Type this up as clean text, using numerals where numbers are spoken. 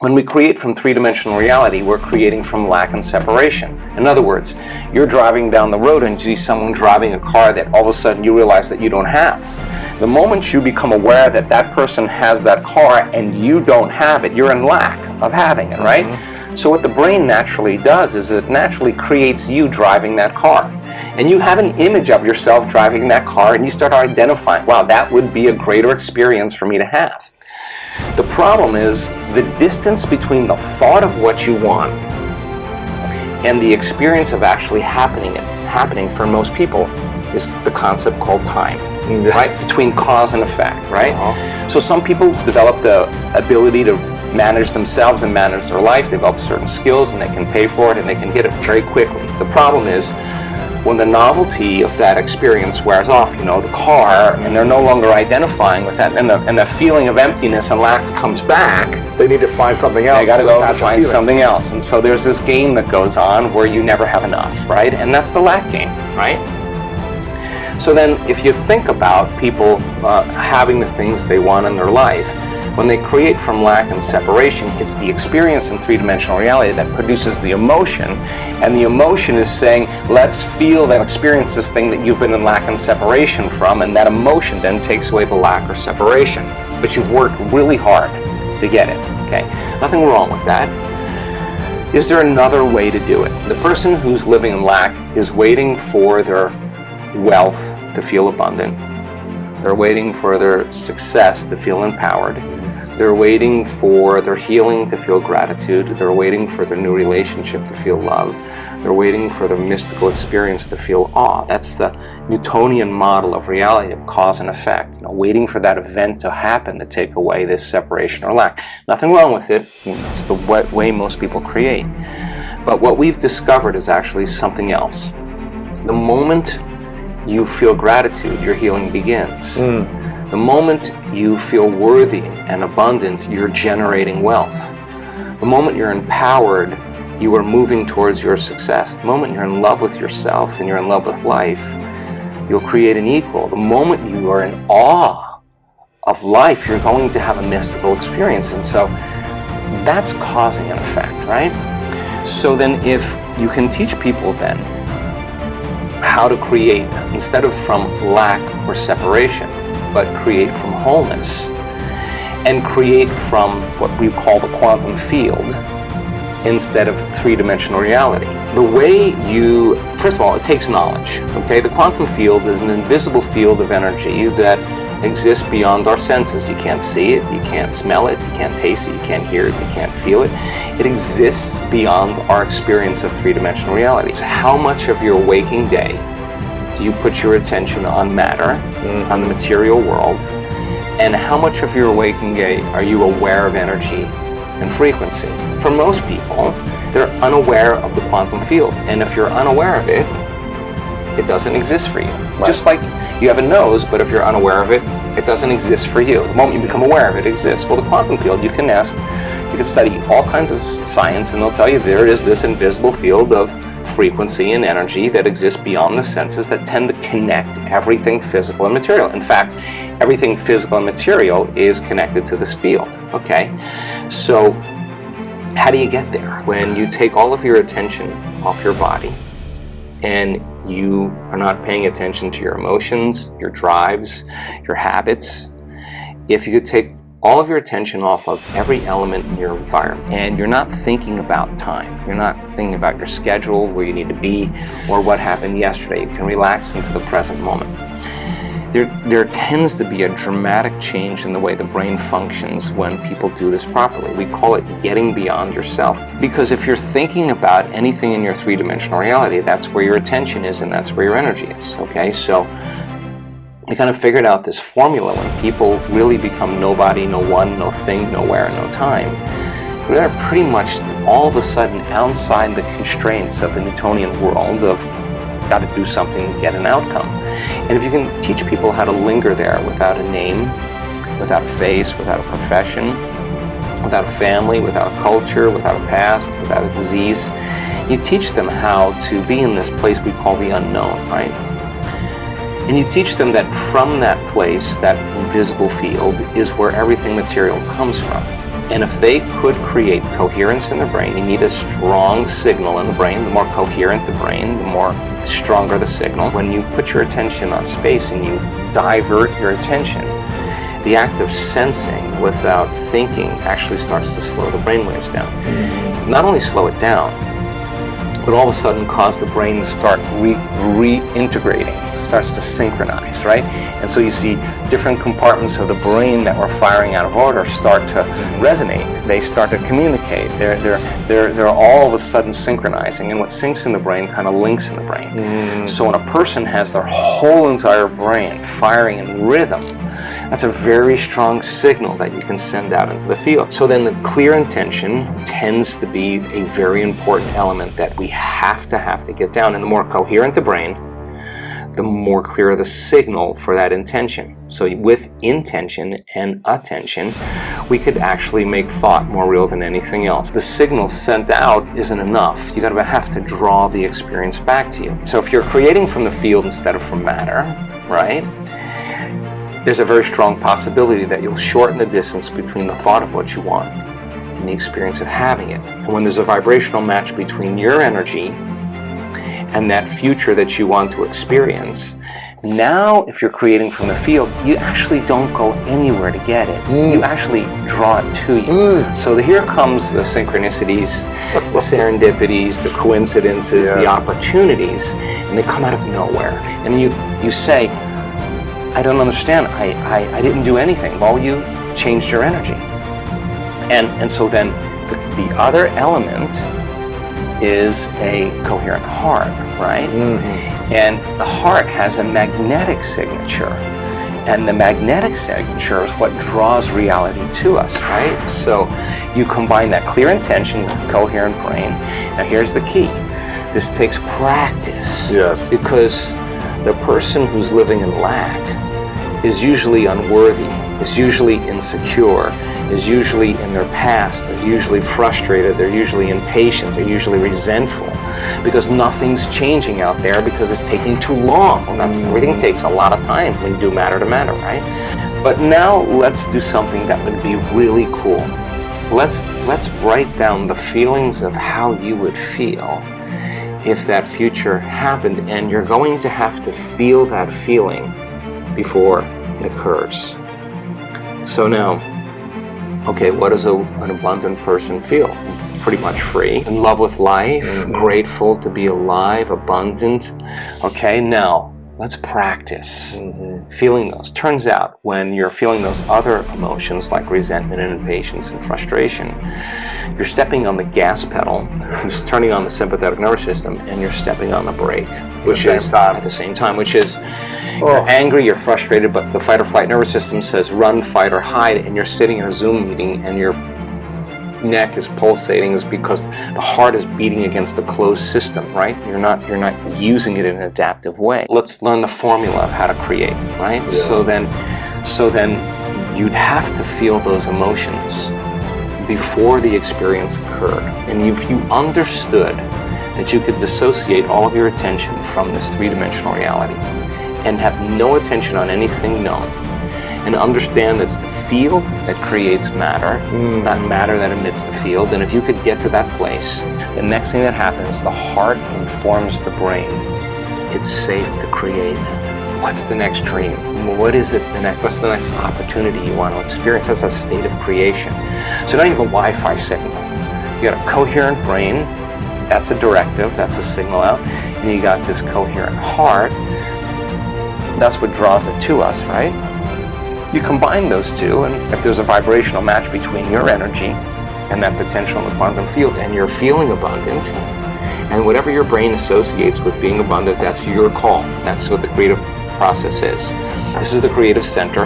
When we create from three-dimensional reality, we're creating from lack and separation. In other words, you're driving down the road and you see someone driving a car that all of a sudden you realize that you don't have. The moment you become aware that that person has that car and you don't have it, you're in lack of having it, right? Mm-hmm. So what the brain naturally does is it naturally creates you driving that car. And you have an image of yourself driving that car and you start identifying, wow, that would be a greater experience for me to have. The problem is the distance between the thought of what you want and the experience of actually happening for most people is the concept called time, right? Between cause and effect, right? Uh-huh. So some people develop the ability to manage themselves and manage their life. They develop certain skills and they can pay for it and they can get it very quickly. The problem is when the novelty of that experience wears off, the car, and they're no longer identifying with that, and the feeling of emptiness and lack comes back. They need to find something else. They got to go and find something else. And so there's this game that goes on where you never have enough, right? And that's the lack game, right? So then if you think about people having the things they want in their life, when they create from lack and separation, it's the experience in three-dimensional reality that produces the emotion, and the emotion is saying, let's feel and experience this thing that you've been in lack and separation from, and that emotion then takes away the lack or separation. But you've worked really hard to get it, okay? Nothing wrong with that. Is there another way to do it? The person who's living in lack is waiting for their wealth to feel abundant. They're waiting for their success to feel empowered. They're waiting for their healing to feel gratitude. They're waiting for their new relationship to feel love. They're waiting for their mystical experience to feel awe. That's the Newtonian model of reality, of cause and effect. Waiting for that event to happen to take away this separation or lack. Nothing wrong with it. It's the way most people create. But what we've discovered is actually something else. The moment you feel gratitude, your healing begins. The moment you feel worthy and abundant, you're generating wealth. The moment you're empowered, you are moving towards your success. The moment you're in love with yourself and you're in love with life, you'll create an equal. The moment you are in awe of life, you're going to have a mystical experience. And so that's causing an effect, right? So then if you can teach people then how to create, instead of from lack or separation, but create from wholeness, and create from what we call the quantum field instead of three-dimensional reality. The way first of all, it takes knowledge, okay? The quantum field is an invisible field of energy that exists beyond our senses. You can't see it, you can't smell it, you can't taste it, you can't hear it, you can't feel it. It exists beyond our experience of three-dimensional realities. How much of your waking day do you put your attention on matter, on the material world, and how much of your waking day are you aware of energy and frequency? For most people, they're unaware of the quantum field, and if you're unaware of it, it doesn't exist for you. Right. Just like you have a nose, but if you're unaware of it, it doesn't exist for you. The moment you become aware of it, it exists. Well, the quantum field, you can study all kinds of science, and they'll tell you there is this invisible field of frequency and energy that exists beyond the senses that tend to connect everything physical and material. In fact, everything physical and material is connected to this field, okay? So how do you get there? When you take all of your attention off your body and you are not paying attention to your emotions, your drives, your habits. If you could take all of your attention off of every element in your environment, and you're not thinking about time, you're not thinking about your schedule, where you need to be, or what happened yesterday, you can relax into the present moment. There tends to be a dramatic change in the way the brain functions when people do this properly. We call it getting beyond yourself. Because if you're thinking about anything in your three-dimensional reality, that's where your attention is and that's where your energy is, okay? So we kind of figured out this formula when people really become nobody, no one, no thing, nowhere, no time. They're pretty much all of a sudden outside the constraints of the Newtonian world of got to do something to get an outcome. And if you can teach people how to linger there without a name, without a face, without a profession, without a family, without a culture, without a past, without a disease, you teach them how to be in this place we call the unknown, right? And you teach them that from that place, that invisible field, is where everything material comes from. And if they could create coherence in the brain, you need a strong signal in the brain. The more coherent the brain, the more stronger the signal. When you put your attention on space and you divert your attention, the act of sensing without thinking actually starts to slow the brainwaves down. Not only slow it down, but all of a sudden cause the brain to start reintegrating. It starts to synchronize, right? And so you see different compartments of the brain that were firing out of order start to resonate. They start to communicate. They're all of a sudden synchronizing, and what syncs in the brain kind of links in the brain. So when a person has their whole entire brain firing in rhythm, that's a very strong signal that you can send out into the field. So then the clear intention tends to be a very important element that we have to get down. And the more coherent the brain, the more clear the signal for that intention. So with intention and attention, we could actually make thought more real than anything else. The signal sent out isn't enough. You gotta have to draw the experience back to you. So if you're creating from the field instead of from matter, right? There's a very strong possibility that you'll shorten the distance between the thought of what you want and the experience of having it. And when there's a vibrational match between your energy and that future that you want to experience, now if you're creating from the field, you actually don't go anywhere to get it. You actually draw it to you. So here comes the synchronicities, the serendipities, the coincidences, the opportunities, and they come out of nowhere. And you say, I don't understand. I didn't do anything. Well, you changed your energy. And so then the other element is a coherent heart, right? And the heart has a magnetic signature. And the magnetic signature is what draws reality to us, right? So you combine that clear intention with a coherent brain. Now here's the key. This takes practice. Yes. Because the person who's living in lack is usually unworthy, is usually insecure, is usually in their past, they're usually frustrated, they're usually impatient, they're usually resentful, because nothing's changing out there because it's taking too long. Well, everything takes a lot of time when you do matter to matter, right? But now let's do something that would be really cool. Let's write down the feelings of how you would feel if that future happened, and you're going to have to feel that feeling before it occurs. So now, okay, what does an abundant person feel? Pretty much free, in love with life, grateful to be alive, abundant. Okay, now let's practice feeling those. Turns out when you're feeling those other emotions like resentment and impatience and frustration, you're stepping on the gas pedal, you're turning on the sympathetic nervous system, and you're stepping on the brake. At the same time, which is you're angry, you're frustrated, but the fight or flight nervous system says run, fight, or hide, and you're sitting in a Zoom meeting and your neck is pulsating is because the heart is beating against the closed system, right? You're not using it in an adaptive way. Let's learn the formula of how to create, right? Yes. So then you'd have to feel those emotions before the experience occurred. And if you understood that you could dissociate all of your attention from this three-dimensional reality and have no attention on anything known, and understand it's the field that creates matter, not matter that emits the field. And if you could get to that place, the next thing that happens, the heart informs the brain. It's safe to create. What's the next dream? What is it what's the next opportunity you want to experience? That's a state of creation. So now you have a Wi-Fi signal. You got a coherent brain, that's a directive, that's a signal out, and you got this coherent heart, that's what draws it to us, right? You combine those two, and if there's a vibrational match between your energy and that potential in the quantum field, and you're feeling abundant, and whatever your brain associates with being abundant, that's your call. That's what the creative process is. This is the creative center.